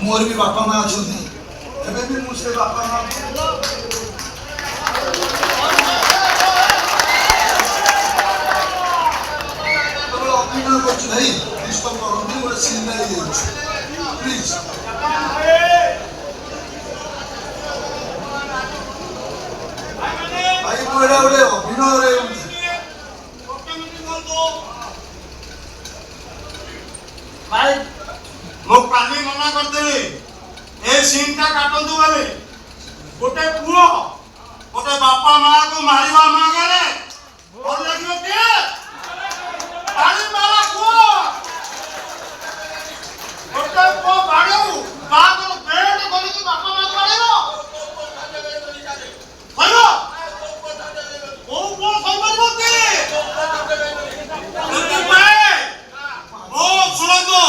मोर भी बापा माँ अच्छा एवं भी मुझे बापा माँ अभिनय कर गोटे सीन प्लीज भाई मुझे गोटे अभिनय भाई मो काली मना करदेली ए सीन टा काटंतु बोले गोटे पुओ गोटे बापा माँ को मारिवा माँ करे और लगियो के काली माला पुओ गोटे पुओ बाड़ू बाप को पेट बोली कि बापा माँ को मारियो भयो ओ पुओ संबंध के तुम भाई ओ सुनो तो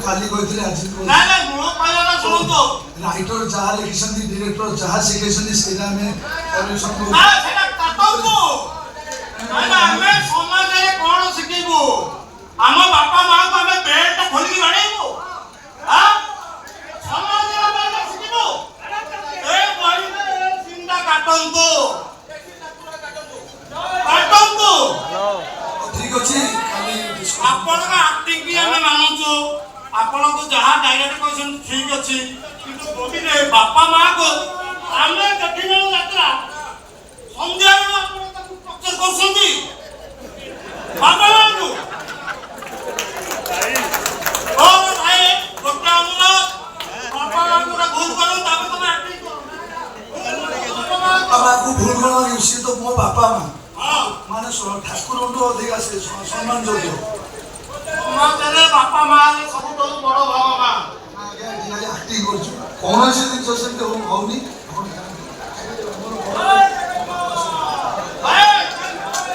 खाली कहते आज राइटर जहाँ लिखिं डायरेक्टर जहाँ शिखें से कौन शिखेबू आम बापा माँ को आम बेड खोलिक बाड़ेबू ठीक अच्छे आपण एक्टिंग भी हमें मानुचु आपण को जहाँ डायरेक्ट क्वेश्चन ठीक अच्छी किंतु मूवी रे बापा माँ को आमे देखिने यात्रा संध्या बेला आपण ताकू टक्कर करछंती बापा माँ को ओ भाई गोटा अनुरोध बापा माँ को भूल करो तब तुम एक्टिंग करो बापा को भूल करो सी तो मो बापा माँ माने ठाकुर अधिक से सम्मान योग्य समाजरे बापा माँ सब बड़ भगवान एक्टिंग कर कौन से जिन होनी